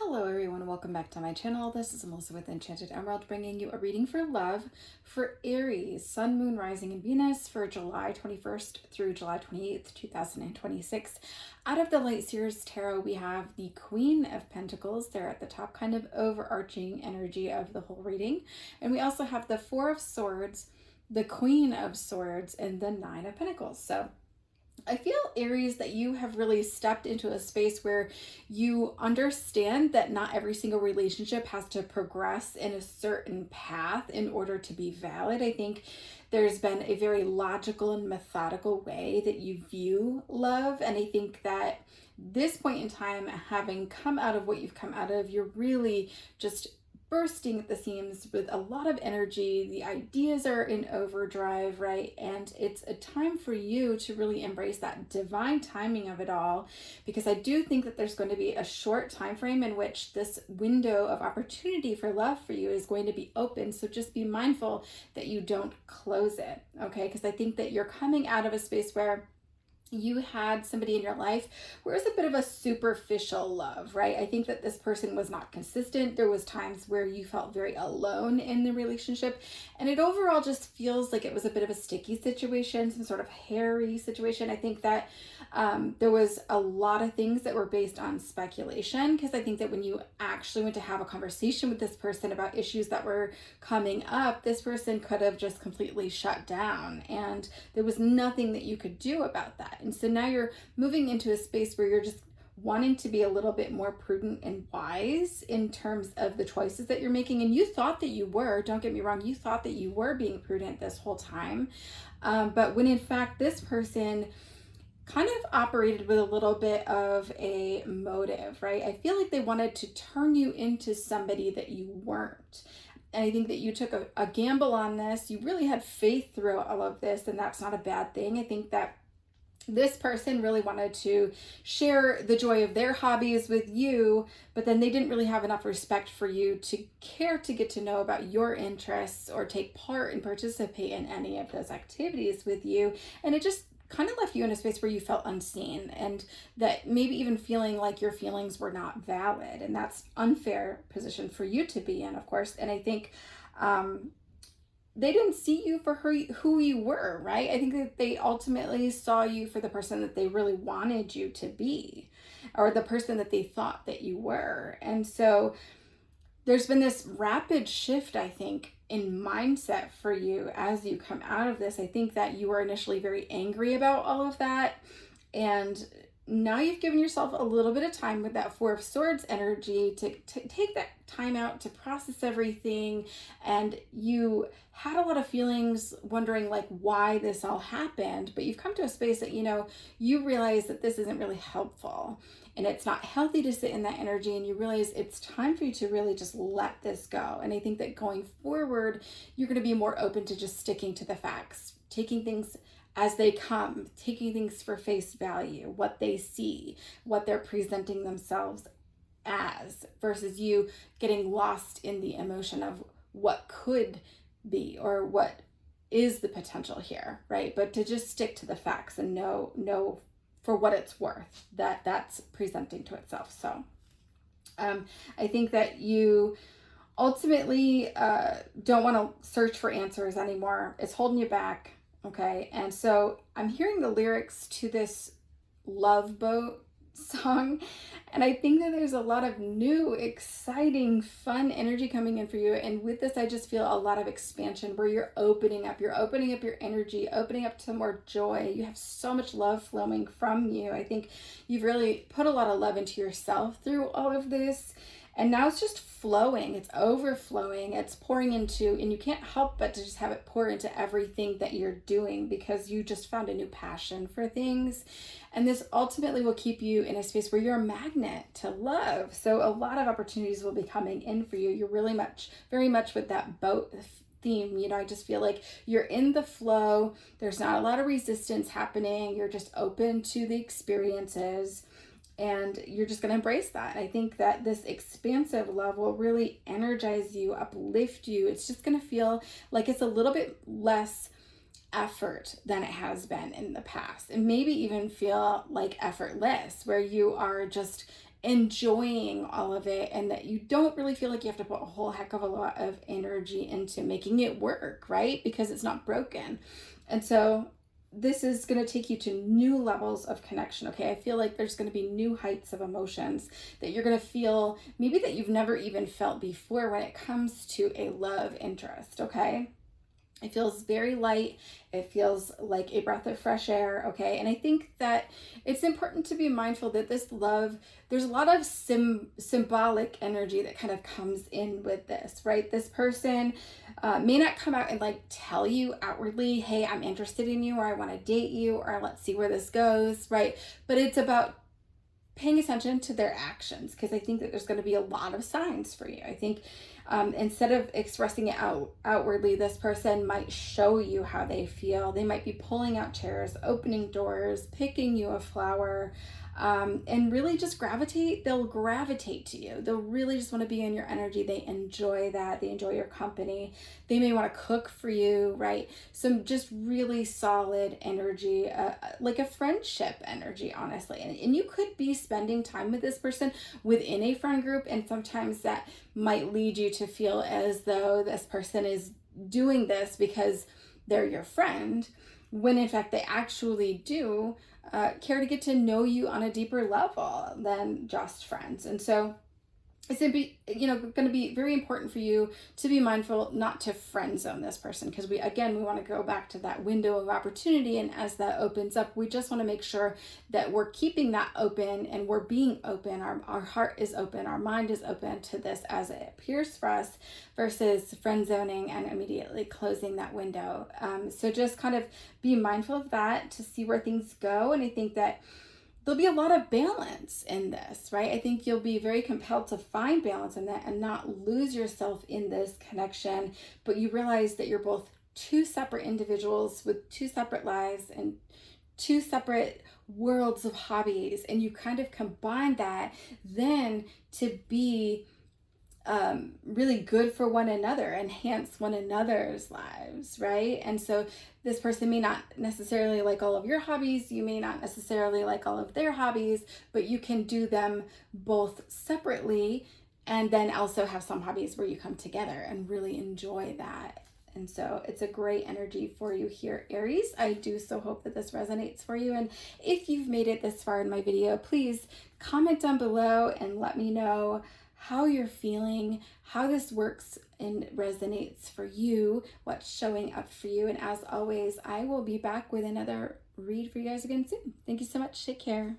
Hello everyone, welcome back to my channel. This is Melissa with Enchanted Emerald, bringing you a reading for love for Aries, Sun, Moon, Rising, and Venus for July 21st through July 28th, 2026. Out of the Light Seers Tarot, we have the Queen of Pentacles. They're at the top, kind of overarching energy of the whole reading. And we also have the Four of Swords, the Queen of Swords, and the Nine of Pentacles. So I feel, Aries, that you have really stepped into a space where you understand that not every single relationship has to progress in a certain path in order to be valid. I think there's been a very logical and methodical way that you view love. And I think that this point in time, having come out of what you've come out of, you're really just bursting at the seams with a lot of energy. The ideas are in overdrive, right? And it's a time for you to really embrace that divine timing of it all, because I do think that there's going to be a short time frame in which this window of opportunity for love for you is going to be open. So just be mindful that you don't close it, okay? Because I think that you're coming out of a space where you had somebody in your life where it was a bit of a superficial love, right? I think that this person was not consistent. There was times where you felt very alone in the relationship, and it overall just feels like it was a bit of a sticky situation, some sort of hairy situation. I think that there was a lot of things that were based on speculation, because I think that when you actually went to have a conversation with this person about issues that were coming up, this person could have just completely shut down, and there was nothing that you could do about that. And so now you're moving into a space where you're just wanting to be a little bit more prudent and wise in terms of the choices that you're making. And you thought that you were, don't get me wrong, you thought that you were being prudent this whole time. But when in fact this person kind of operated with a little bit of a motive, right? I feel like they wanted to turn you into somebody that you weren't. And I think that you took a gamble on this. You really had faith throughout all of this, and that's not a bad thing. I think that this person really wanted to share the joy of their hobbies with you, but then they didn't really have enough respect for you to care to get to know about your interests or take part and participate in any of those activities with you. And it just kind of left you in a space where you felt unseen, and that maybe even feeling like your feelings were not valid. And that's unfair position for you to be in, of course. And I think they didn't see you for who you were, right? I think that they ultimately saw you for the person that they really wanted you to be, or the person that they thought that you were. And so there's been this rapid shift, I think, in mindset for you as you come out of this. I think that you were initially very angry about all of that, and now you've given yourself a little bit of time with that Four of Swords energy to take that time out to process everything. And you had a lot of feelings wondering like why this all happened, but you've come to a space that, you realize that this isn't really helpful and it's not healthy to sit in that energy, and you realize it's time for you to really just let this go. And I think that going forward, you're going to be more open to just sticking to the facts, taking things as they come, taking things for face value, what they see, what they're presenting themselves as, versus you getting lost in the emotion of what could be or what is the potential here, right? But to just stick to the facts and know for what it's worth, that's presenting to itself. So I think that you ultimately don't want to search for answers anymore. It's holding you back. Okay, and so I'm hearing the lyrics to this Love Boat song, and I think that there's a lot of new, exciting, fun energy coming in for you. And with this, I just feel a lot of expansion where you're opening up your energy, opening up to more joy. You have so much love flowing from you. I think you've really put a lot of love into yourself through all of this. And now it's just flowing, it's overflowing, it's pouring into, and you can't help but to just have it pour into everything that you're doing, because you just found a new passion for things. And this ultimately will keep you in a space where you're a magnet to love. So a lot of opportunities will be coming in for you. You're really very much with that boat theme. I just feel like you're in the flow. There's not a lot of resistance happening. You're just open to the experiences, and you're just going to embrace that. I think that this expansive love will really energize you, uplift you. It's just going to feel like it's a little bit less effort than it has been in the past, and maybe even feel like effortless, where you are just enjoying all of it, and that you don't really feel like you have to put a whole heck of a lot of energy into making it work, right? Because it's not broken. And so this is going to take you to new levels of connection. Okay, I feel like there's going to be new heights of emotions that you're going to feel, maybe that you've never even felt before, when it comes to a love interest. Okay, it feels very light. It feels like a breath of fresh air. Okay. And I think that it's important to be mindful that this love, there's a lot of symbolic energy that kind of comes in with this, right? This person may not come out and like tell you outwardly, hey, I'm interested in you, or I want to date you, or let's see where this goes, right? But it's about paying attention to their actions, because I think that there's going to be a lot of signs for you. I think instead of expressing it outwardly, this person might show you how they feel. They might be pulling out chairs, opening doors, picking you a flower, and really just they'll gravitate to you. They'll really just want to be in your energy. They enjoy that. They enjoy your company. They may want to cook for you, right? Some just really solid energy, like a friendship energy, honestly. And you could be spending time with this person within a friend group, and sometimes that might lead you to feel as though this person is doing this because they're your friend, when in fact they actually do care to get to know you on a deeper level than just friends. And so it's going to be, going to be very important for you to be mindful not to friend zone this person, because we want to go back to that window of opportunity. And as that opens up, we just want to make sure that we're keeping that open, and we're being open. Our heart is open. Our mind is open to this as it appears for us, versus friend zoning and immediately closing that window. So just kind of be mindful of that to see where things go. And I think that there'll be a lot of balance in this, right? I think you'll be very compelled to find balance in that and not lose yourself in this connection, but you realize that you're both two separate individuals with two separate lives and two separate worlds of hobbies, and you kind of combine that then to be really good for one another, enhance one another's lives, right? And so this person may not necessarily like all of your hobbies, you may not necessarily like all of their hobbies, but you can do them both separately, and then also have some hobbies where you come together and really enjoy that. And so it's a great energy for you here, Aries. I do so hope that this resonates for you. And if you've made it this far in my video, please comment down below and let me know how you're feeling, how this works and resonates for you, what's showing up for you. And as always, I will be back with another read for you guys again soon. Thank you so much. Take care.